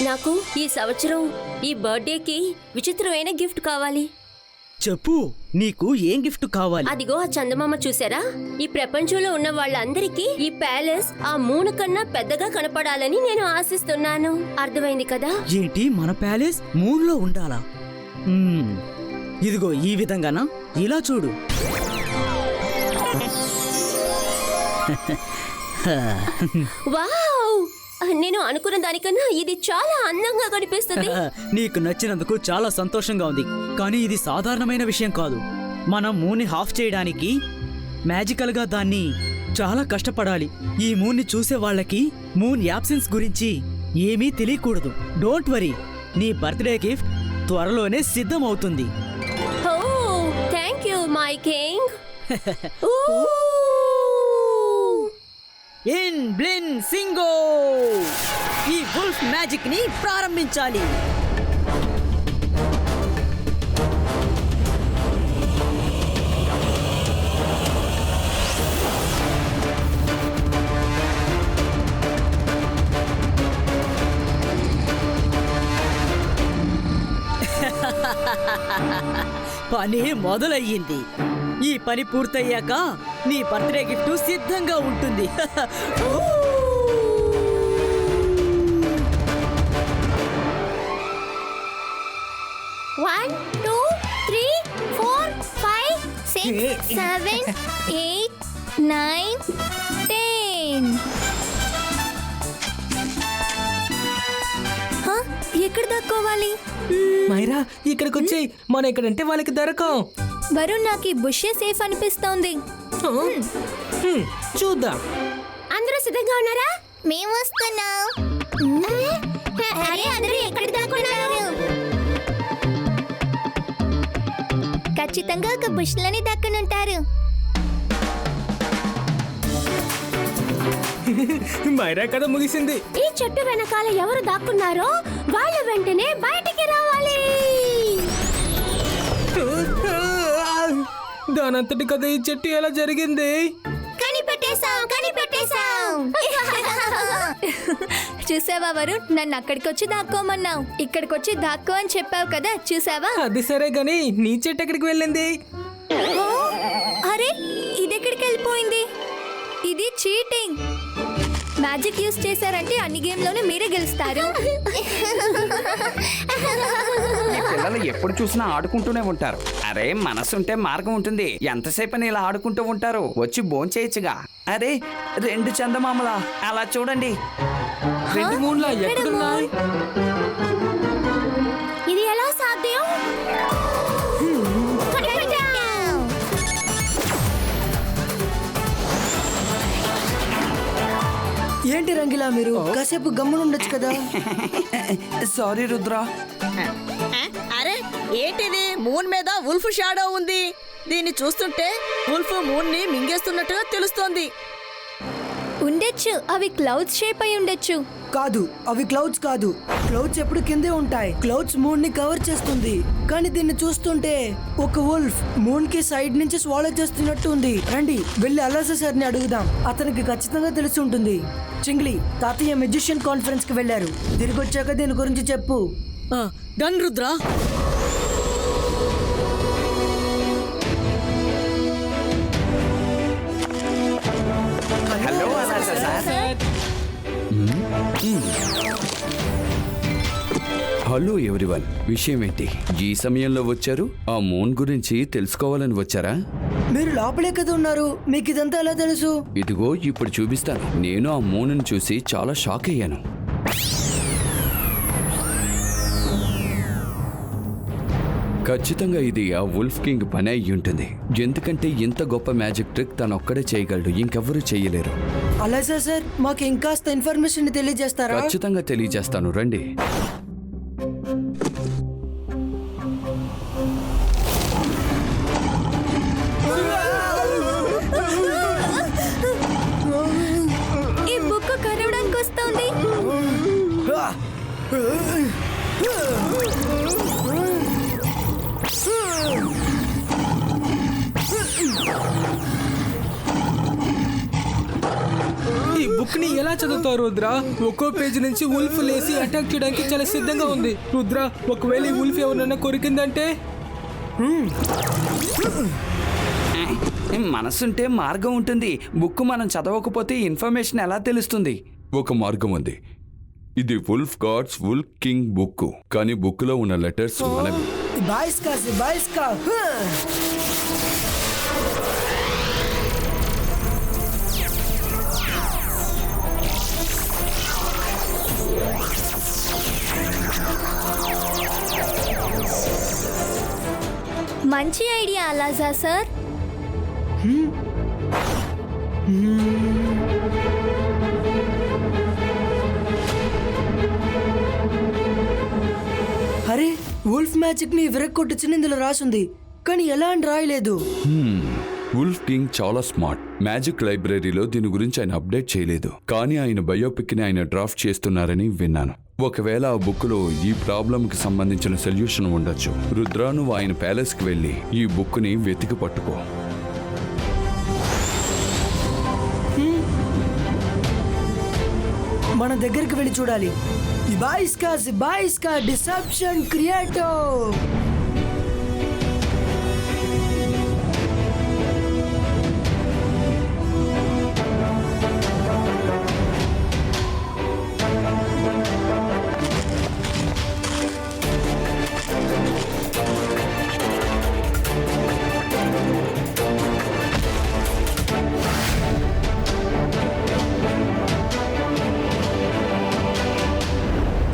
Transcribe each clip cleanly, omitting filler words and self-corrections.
నాకు ఈ సంవత్సరం ఈ బర్త్డేకి విచిత్రమైన గిఫ్ట్ కావాలి. చెప్పు, నీకు ఏం గిఫ్ట్ కావాలి? అదిగో ఆ చందమామ చూసారా? ఈ ప్రపంచంలో ఉన్న వాళ్ళందరికీ ఈ ప్యాలెస్ ఆ మూన్ కన్నా పెద్దగా కనపడాలని నేను ఆశిస్తున్నాను. అర్థమైంది కదా? ఏంటి, మన ప్యాలెస్ మూన్ లో ఉండాలా? ఇదిగో ఈ విధంగానా? ఇలా చూడు. వావ్! నేను అనుకున్న దానికన్నా ఇది చాలా అందంగా కనిపిస్తుంది. నీకు నచ్చినందుకు చాలా సంతోషంగా ఉంది, కానీ ఇది సాధారణమైన విషయం కాదు. మనం మూన్ని హాఫ్ చేయడానికి మ్యాజికల్ గా దాన్ని చాలా కష్టపడాలి. ఈ మూన్ని చూసే వాళ్ళకి మూన్ యాబ్సెన్స్ గురించి ఏమీ తెలియకూడదు. డోంట్ వరీ, నీ బర్త్డే గిఫ్ట్ త్వరలోనే సిద్ధం అవుతుంది. Oh, thank you my king. ఇన్ బ్లిన్ సింగో, ఈ వుల్ఫ్ మ్యాజిక్ ని ప్రారంభించాలి. పని మొదలయ్యింది. ఈ పని పూర్తయ్యాక నీ బర్త్డే గిఫ్ట్ సిద్ధంగా ఉంటుంది. 1 2 3 4 5 6 7 8 9 10. ఎక్కడ దాక్కోవాలి? మైరా, ఇక్కడికి వచ్చేయ్. మనం ఇక్కడంటే వాళ్ళకి దొరకం. వరుణ్, నాకు ఈ బుషే సేఫ్ అనిపిస్తోంది. చూద్దాం. అందరూ సిద్ధంగా ఉన్నారా? మేము వస్తున్నాం. అరే, అందరూ ఎక్కడ దాక్కున్నారు? ఖచ్చితంగా ఒక బుష్లని దక్కనుంటారు. మైరా కథ ముగిసింది. ఈ చెట్టు వెనకాల ఎవరు దాక్కున్నారో వాళ్ళు వెంటనే బయటికి రావాలి. దానంతటి కథ ఈ చెట్టు ఎలా జరిగింది? కనిపెట్టేశాం. చూసావా వరుణ్, నన్ను అక్కడికి వచ్చి దాక్కోమన్నావు. ఇక్కడికి వచ్చి దాక్కో అని చెప్పావు కదా, చూసావా? అది సరే గాని నీ చెట్టు ఎక్కడికి వెళ్ళింది? అరే, ఇదెక్కడికి వెళ్ళిపోయింది? ఇది చీటింగ్. మ్యాజిక్ యూస్ చేశారంటే అన్ని గేమ్లోనే మీరే గెలుస్తారు. ఈ పిల్లలు ఎప్పుడు చూసినా ఆడుకుంటూనే ఉంటారు. అరే, మనసుంటే మార్గం ఉంటుంది. ఎంతసేపని ఇలా ఆడుకుంటూ ఉంటారు? వచ్చి భోంచేయచ్చుగా. అరే, 2 చందమామలా అలా చూడండి. 2 మూన్లా ఎక్కడున్నాయి? ఇది ఎలా సాధ్యం? ఏంటి రంగిలా, మీరు కాసేపు గమ్మునుండొచ్చు కదా. సారీ రుద్ర. అరే, ఏంటిది? మూన్ మీద వుల్ఫ్ షాడో ఉంది. దీన్ని చూస్తుంటే వుల్ఫ్ మూన్ ని మింగేస్తున్నట్టుగా తెలుస్తోంది. ఉండొచ్చు, అవి క్లౌడ్స్ షేప్ అయి ఉండొచ్చు. కాదు, అవి క్లౌడ్స్ కాదు. క్లౌడ్స్ ఎప్పుడు కిందే ఉంటాయి. క్లౌడ్స్ మూన్ ని కవర్ చేస్తుంది. కానీ దీన్ని చూస్తుంటే ఒక వుల్ఫ్ మూన్ కి సైడ్ నుంచి స్వాలో చేస్తున్నట్టు ఉంది. రండి వెళ్ళి అలాసా సార్ ని అడుగుదాం. అతనికి ఖచ్చితంగా తెలిసి ఉంటుంది. చింగ్లీ, తాతయ్య మెజిషియన్ కాన్ఫరెన్స్ కి వెళ్ళారు. తిరిగి వచ్చాక దీని గురించి చెప్పు. డన్ రుద్ర. హలో అలాసా సార్. హలో ఎవ్రీవన్, విషయం ఏంటి? ఈ సమయంలో వచ్చారు? ఆ మూన్ గురించి తెలుసుకోవాలని వచ్చారా? మీరు లోపలే కదా ఉన్నారు, మీకు ఇదంతా ఎలా తెలుసు? ఇదిగో ఇప్పుడు చూపిస్తాను. నేను ఆ మూన్ చూసి చాలా షాక్ అయ్యాను. ఖచ్చితంగా ఇది ఆ వుల్ఫ్ కింగ్ పని అయి ఉంటుంది. ఎందుకంటే ఇంత గొప్ప మ్యాజిక్ ట్రిక్ తను ఒక్కడే చేయగలడు, ఇంకెవ్వరూ చేయలేరు. అలాసా సార్, మాకు ఇంకాస్త ఇన్ఫర్మేషన్ తెలియజేస్తారా? ఖచ్చితంగా తెలియజేస్తాను, రండి. ఈ బుక్ కరవడానికి వస్తోంది. ఈ బుక్ ని ఎలా చదువుతావు రుద్ర? ఒక్కో పేజీ నుంచి ఉల్ఫ్ లేసి అటాక్ చేయడానికి చాలా సిద్ధంగా ఉంది. రుద్ర, ఒకవేళ ఈ ఉల్ఫ్ ఎవరన్నా కొరికిందంటే? మనసుంటే మార్గం ఉంటుంది. బుక్ మనం చదవకపోతే ఇన్ఫర్మేషన్ ఎలా తెలుస్తుంది? ఒక మార్గం ఉంది. ఇది wolf gods wolf king book, కానీ బుక్ లో ఉన్న లెటర్స్ మనవి. బాయ్స్కా మంచి ఐడియా అలాజా సార్. అరే, వుల్ఫ్ మ్యాజిక్ ని విరక్కొట్టుచుని ఇందులో రాసుంది, కానీ ఎలా అని రాయలేదు. వుల్ఫ్ కింగ్ చాలా స్మార్ట్. మ్యాజిక్ లైబ్రరీలో దీని గురించి ఆయన అప్డేట్ చేయలేదు, కానీ ఆయన బయోపిక్ ని ఆయన డ్రాఫ్ట్ చేస్తున్నారని విన్నాను. ఒకవేళ ఆ బుక్ లో ఈ ప్రాబ్లం కి సంబంధించిన సొల్యూషన్ ఉండొచ్చు. రుద్ర, నువ్వు ఆయన ప్యాలెస్ కి వెళ్ళి ఈ బుక్ ని వెతికి పట్టుకో. మన దగ్గరికి వెళ్ళి చూడాలి. బాయ్స్కా డిసెప్షన్ క్రియేటో.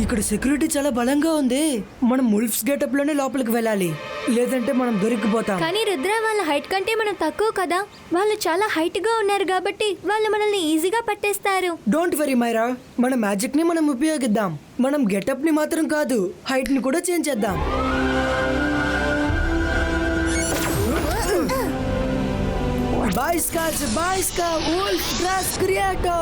ఇక్కడ సెక్యూరిటీ చాలా బలంగా ఉంది. మనం ఉల్ఫ్స్ గెటప్ లోనే లోపలికి వెళ్ళాలి, లేదంటే మనం దొరికిపోతాం. కానీ రుద్ర, వాళ్ళ హైట్ కంటే మనం తక్కువ కదా. వాళ్ళు చాలా హైట్ గా ఉన్నారు కాబట్టి వాళ్ళు మనల్ని ఈజీగా పట్టేస్తారు. డోంట్ వరీ మైరా, మన మ్యాజిక్ ని మనం ఉపయోగిద్దాం. మనం గెటప్ ని మాత్రం కాదు, హైట్ ని కూడా చేంజ్ చేద్దాం. బాయ్స్కా ఉల్ఫ్ డ్రెస్ క్రియేటో.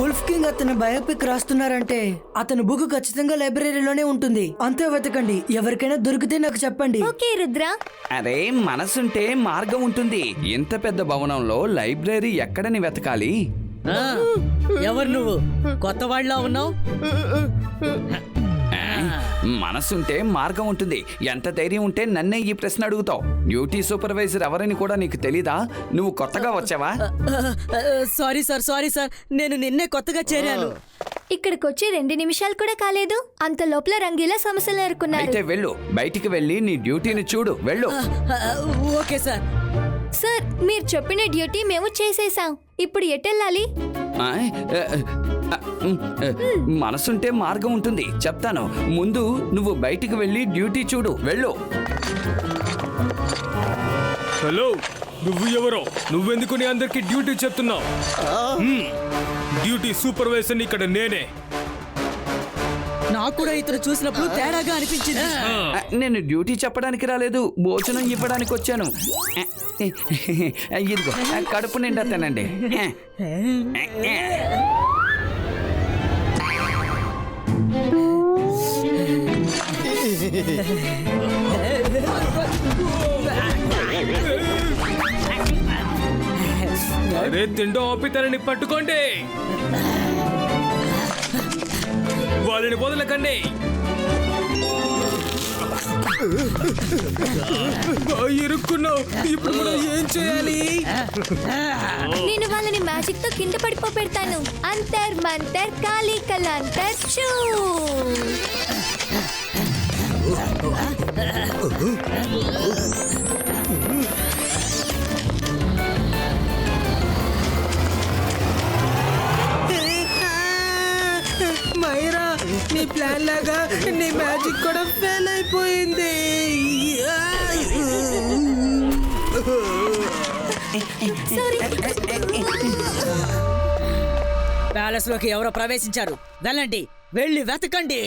ఉల్ఫ్ కింగ్ అతను బయోపిక్ రాస్తున్నారంటే అతను బుక్ ఖచ్చితంగా లైబ్రరీలోనే ఉంటుంది. అంతే వెతకండి. ఎవరికైనా దొరికితే నాకు చెప్పండి. ఓకే రుద్ర. అరే, మనసుంటే మార్గం ఉంటుంది. ఇంత పెద్ద భవనంలో లైబ్రరీ ఎక్కడని వెతకాలి? ఎవరు నువ్వు? కొత్త వాళ్ళ ఉన్నావు. మనసుంటే మార్గం ఉంటుంది. ఎంత ధైర్యం ఉంటే నన్నే ఈ ప్రశ్న అడుగుతావు? డ్యూటీ సూపర్వైజర్ ఎవరని కూడా నీకు తెలీదా? నువ్వు కొత్తగా వచ్చావా? సారీ సార్, నేను నిన్నే కొత్తగా చేరాను. ఇక్కడికి వచ్చి 2 నిమిషాలు కూడా కాలేదు, అంత లోపల రంగీలా సమస్యలు ఎదుర్కొన్నారు. అయితే వెళ్ళు, బయటికి వెళ్ళి నీ డ్యూటీని చూడు. వెళ్ళు. Okay sir. సార్, మీరు చెప్పిన డ్యూటీ మేము చేసేసాం. ఇప్పుడు ఎటెళ్ళాలి? మనసుంటే మార్గం ఉంటుంది, చెప్తాను. ముందు నువ్వు బయటికి వెళ్ళి డ్యూటీ చూడు. వెళ్ళు. హలో, నువ్వు ఎవరో? నువ్వెందుకు నీ అందరికి డ్యూటీ చెప్తున్నావు? డ్యూటీ సూపర్వైజర్ ఇక్కడ నేనే. నాకు కూడా ఇతను చూసినప్పుడు తేడాగా అనిపించింది. నేను డ్యూటీ చెప్పడానికి రాలేదు, భోజనం ఇవ్వడానికి వచ్చాను. ఇదిగో, కడుపు నిండా తినండి. అరే, తిండో ఆపితనని పట్టుకోండి, వాళ్ళని వదలకండి. ఇరుక్కున్నావు. ఇప్పుడు మనం ఏం చేయాలి? నేను వాళ్ళని మ్యాజిక్ తో కింద పడిపోపెడతాను. అంతర్ మంతర్ కాళీ కలాంతర్ చూ. మైరా, నీ ప్లాన్ లాగా నీ మ్యాజిక్ కూడా ఫెయిల్ అయిపోయింది. ప్యాలెస్ లోకి ఎవరో ప్రవేశించారు. వెళ్ళండి, వెళ్ళి వెతకండి.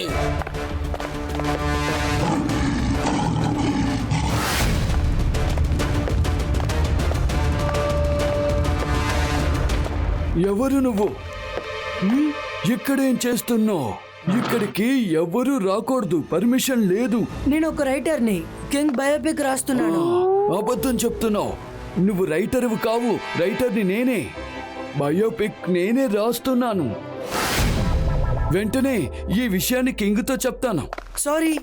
ఎవరు నువ్వు ఇక్కడేం చేస్తున్నావు? ఇక్కడికి ఎవరు రాకూడదు, పర్మిషన్ లేదు. నేను ఒక రైటర్ని, కింగ్ బయోపిక్ రాస్తున్నాను. అబద్ధం చెప్తున్నావు. నువ్వు రైటర్వి కావు, రైటర్ని నేనే. బయోపిక్ నేనే రాస్తున్నాను. వెంటనే ఈ విషయాన్ని కింగ్తో చెప్తాను. సారీ,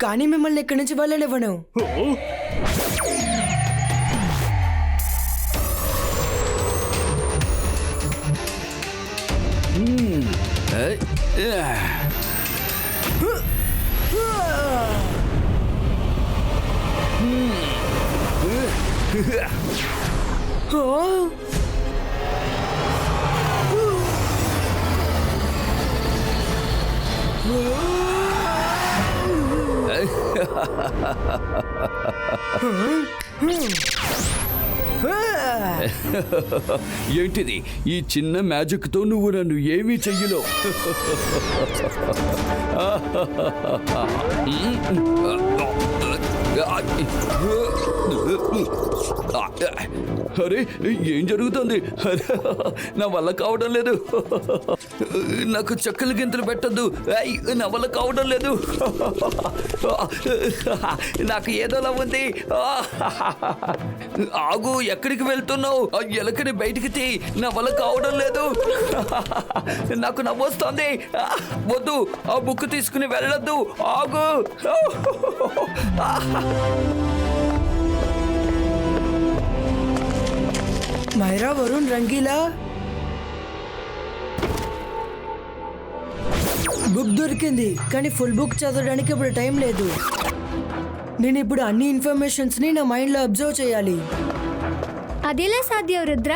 కానీ మిమ్మల్ని ఇక్కడి నుంచి వెళ్ళనివ్వను. ఏంటిది? ఈ చిన్న మ్యాజిక్తో నువ్వు నన్ను ఏమీ చెయ్యలో. అరే, ఏం జరుగుతుంది? నా వల్ల కావడం లేదు. నాకు చెక్కలు గింతలు పెట్టద్దు. నా వల్ల కావడం లేదు. నాకు ఏదోలా ఉంది. ఆగు, ఎక్కడికి వెళ్తున్నావు? ఆ ఎలకని బయటికి తీ. నా వల్ల కావడం లేదు. నాకు నవ్వొస్తుంది. వద్దు, ఆ బుక్ తీసుకుని వెళ్ళొద్దు. ఆగు. మైరా, వరుణ్, రంగీలా, బుక్ దొరికింది, కానీ ఫుల్ బుక్ చదవడానికి ఇప్పుడు టైం లేదు. నేను ఇప్పుడు అన్ని ఇన్ఫర్మేషన్స్ ని నా మైండ్ లో అబ్జర్వ్ చేయాలి. అదేలా సాధ్యం రుద్ర?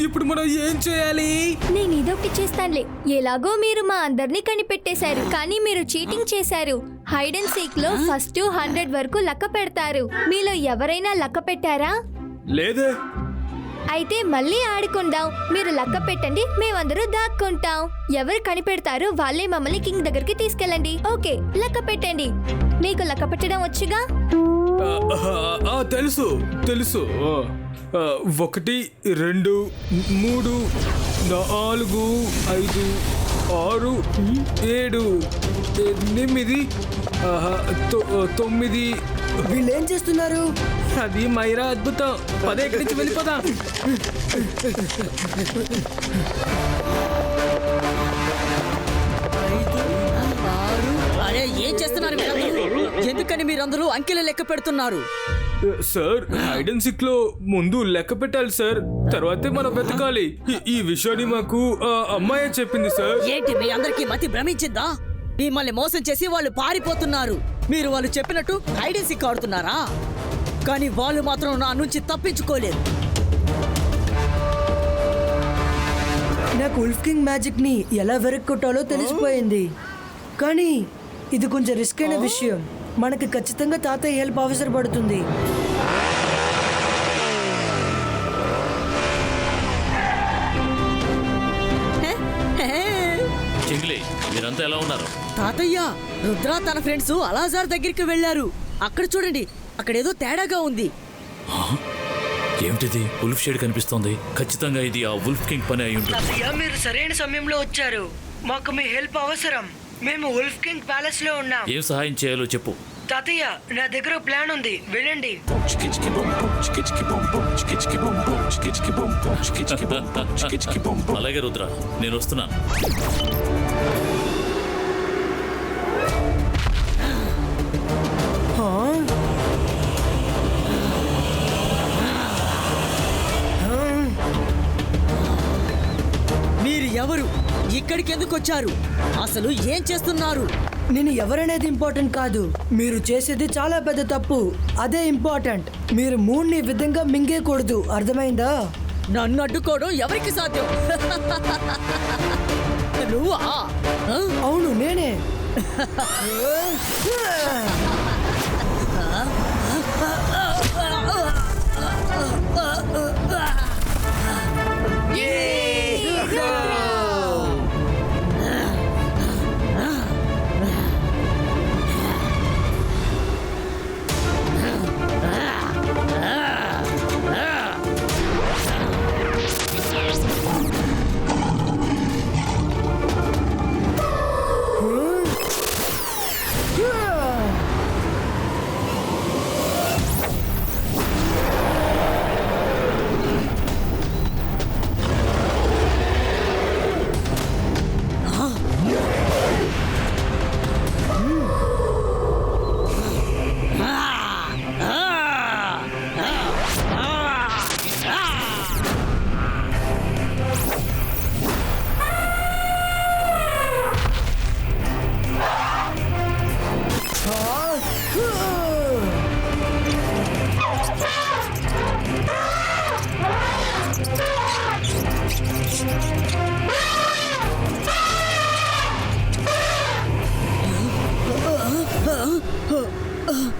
ఇప్పుడు మనం ఏం చేయాలి? నేను ఇదొకటి చేస్తానులే. ఎలాగో మీరు మా అందరినీ కనిపెట్టేశారు, కానీ మీరు చీటింగ్ చేశారు. హైడ్ అండ్ సీక్ లో ఫస్ట్ 100 వరకు లెక్క పెడతారు. మీలో ఎవరైనా లెక్క పెట్టారా? లేదే. అయితే మళ్ళీ ఆడుకుందాం. మీరు లెక్క పెట్టండి, మేమందరూ దాక్కుంటాం. ఎవరు కనిపెడతారో వాళ్ళే మమ్మల్ని కింగ్ దగ్గరికి తీసుకెళ్ళండి. ఓకే, లెక్క పెట్టండి. మీకు లెక్క పెట్టడం వచ్చుగా? తెలుసు తెలుసు. 1, 2, 3, 4, 5, 6, 7, 8, 9. వీళ్ళు ఏం చేస్తున్నారు? అది మైరా అద్భుతం. పదే ఇక్కడి నుంచి వెళ్ళిపోదా. అరే, ఏం చేస్తున్నారు మీరందరూ? ఎందుకని మీరందరూ అంకెలు లెక్క పెడుతున్నారు? సార్, హైడ్ అండ్ సిక్ లో ముందు లెక్క పెట్టాలి సార్, తర్వాతే మనం వెతకాలి. ఈ విషయాన్ని మాకు అమ్మాయే చెప్పింది సార్. ఏంటి మీ అందరికీ మతి భ్రమించిందా? మిమ్మల్ని మోసం చేసి వాళ్ళు పారిపోతున్నారు. మీరు వాళ్ళు చెప్పినట్టు హైడ్ అండ్ సీక్ ఆడుతున్నారా? కానీ వాళ్ళు మాత్రం నా నుంచి తప్పించుకోలేరు. నాకు ఉల్ఫ్ కింగ్ మ్యాజిక్ ని ఎలా వెరక్కొట్టాలో తెలిసిపోయింది. కానీ ఇది కొంచెం రిస్క్ అయిన విషయం. మనకి ఖచ్చితంగా తాతయ్య హెల్ప్ అవసరపడుతుంది. చింగ్లీ, మీరంతా ఎలా ఉన్నారు? తాతయ్య, రుద్ర తన ఫ్రెండ్స్ అలాజార్ దగ్గరికి వెళ్ళారు. అక్కడ చూడండి, అక్కడేదో తేడాగా ఉంది. ఏమిటిది? ఉల్ఫ్ షేడ్ కనిపిస్తోంది. ఖచ్చితంగా ఇది ఆ ఉల్ఫ్ కింగ్ పని అయి ఉంటుంది. మీరు సరైన సమయంలో వచ్చారు. మాకు మీ హెల్ప్ అవసరం. మేము ఉల్ఫ్ కింగ్ ప్యాలెస్ లో ఉన్నాం. ఏం సహాయం చేయాలో చెప్పు. తాతయ్య, నా దగ్గర ప్లాన్ ఉంది, వెళ్ళండి. అలాగే రుద్ర, నేను వస్తున్నాను. మీరు ఎవరు? ఇక్కడికి ఎందుకు వచ్చారు? అసలు ఏం చేస్తున్నారు? నేను ఎవరనేది ఇంపార్టెంట్ కాదు. మీరు చేసేది చాలా పెద్ద తప్పు, అదే ఇంపార్టెంట్. మీరు మూడ్ని విధంగా మింగేయకూడదు, అర్థమైందా? నన్ను అడ్డుకోవడం ఎవరికి సాధ్యం? నువ్వా? ఆ? అవును నేనే.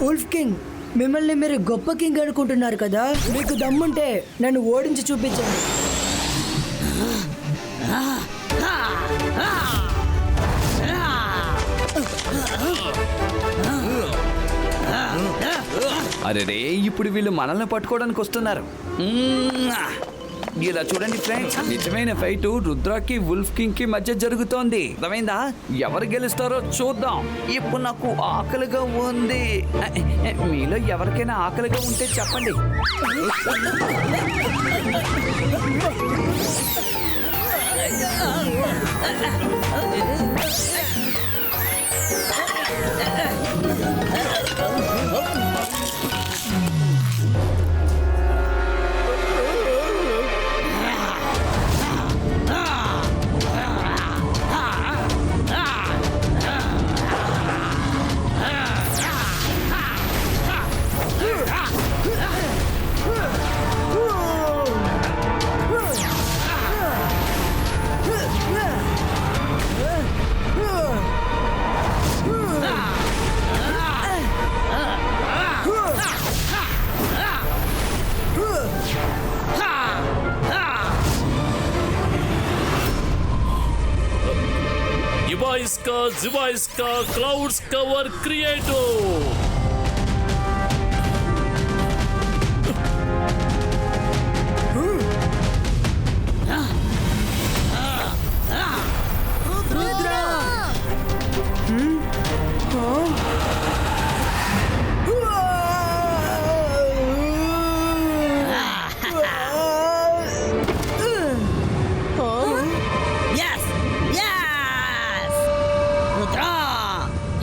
ఉల్ఫ్ కింగ్, మిమ్మల్ని మీరు గొప్ప కింగ్ అనుకుంటున్నారు కదా, మీకు దమ్ముంటే నన్ను ఓడించి చూపించండి. అరే రే, ఇప్పుడు వీళ్ళు మనల్ని పట్టుకోవడానికి వస్తున్నారు. మ్మ్. ఇలా చూడండి ఫ్రెండ్స్, నిజమైన ఫైట్ రుద్రాకి వుల్ఫ్ కింగ్ కి మధ్య జరుగుతోంది. అర్థమైందా? ఎవరు గెలుస్తారో చూద్దాం. ఇప్పుడు నాకు ఆకలిగా ఉంది. మీలో ఎవరికైనా ఆకలిగా ఉంటే చెప్పండి. Zivaiska Clouds Cover Creator.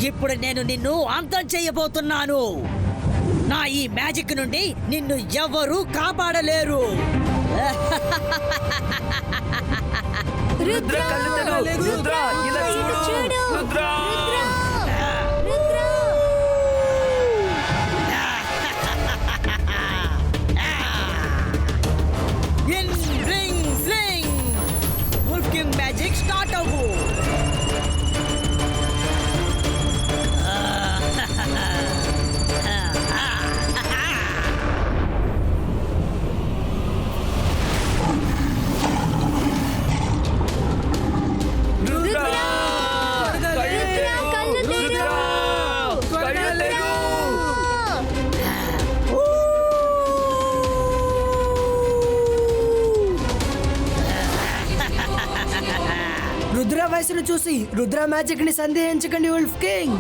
ఇప్పుడు నేను నిన్ను అంతం చేయబోతున్నాను. నా ఈ మ్యాజిక్ నుండి నిన్ను ఎవరూ కాపాడలేరు. రుద్ర కళ్ళు తెరువు. రుద్ర ఇలా చూడు. Rudra in ring sling wolf king magic start అవ్వు. రుద్ర వయసును చూసి రుద్ర మ్యాజిక్ ని సందేహించకండి ఉల్ఫ్ కింగ్.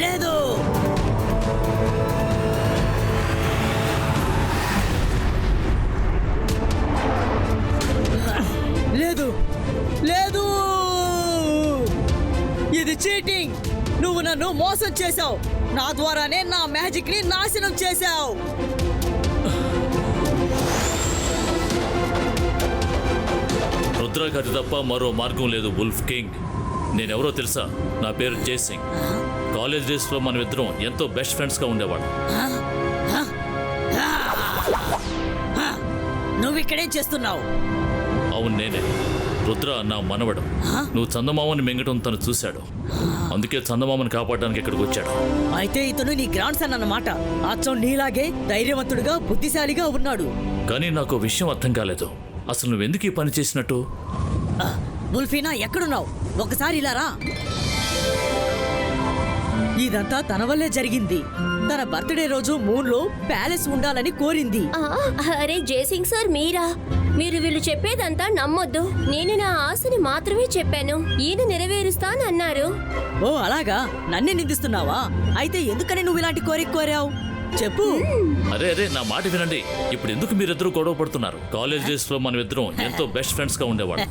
లేదు. ఇది చీటింగ్. నువ్వు నన్ను మోసం చేశావు. నా ద్వారానే నా మ్యాజిక్ ని నాశనం చేశావు. రుద్రాకి అది తప్ప మరో మార్గం లేదు వుల్ఫ్ కింగ్. నేనెవరో తెలుసా? నా పేరు జై సింగ్. కాలేజ్ డేస్లో మనమిద్దరం ఎంతో బెస్ట్ ఫ్రెండ్స్గా ఉండేవాడు. నువ్వు ఇక్కడేం చేస్తున్నావు? అవును, నేనే. రుద్ర నా మనవడు. నువ్వు చందమామని మింగటం తను చూశాడు. అందుకే చందమామని కాపాడడానికి ఇక్కడికి వచ్చాడు. అయితే ఇతను నీ గ్రాండ్ సన్ అన్నమాట. అచ్చం నీలాగే ధైర్యవంతుడుగా బుద్ధిశాలిగా ఉన్నాడు. కానీ నాకు విషయం అర్థం కాలేదు. అసలు నువ్వెందుకు ఈ పని చేసినట్టు? ఉల్ఫీనా, ఎక్కడున్నావు? ఒకసారి ఇలా రా. ఇదంతా తన వల్లే జరిగింది. తన బర్త్డే రోజు మూన్ లో ప్యాలెస్ ఉండాలని కోరింది. అరే జయసింగ్ సార్, మీరా? మీరు వీళ్ళు చెప్పేదంతా నమ్మొద్దు. నేను నా ఆశని మాత్రమే చెప్పాను. ఈయన నెరవేరుస్తానన్నారు. ఓ అలాగా? నన్నే నిందిస్తున్నావా? అయితే ఎందుకని నువ్వు ఇలాంటి కోరిక కోరావు? చెప్పు. అరే అరే, నా మాట వినండి. ఇప్పుడు ఎందుకు మీరిద్దరూ గొడవ పడుతున్నారు? కాలేజ్ డేస్ లో మనమిద్దరం ఎంతో బెస్ట్ ఫ్రెండ్స్ గా ఉండేవాడు.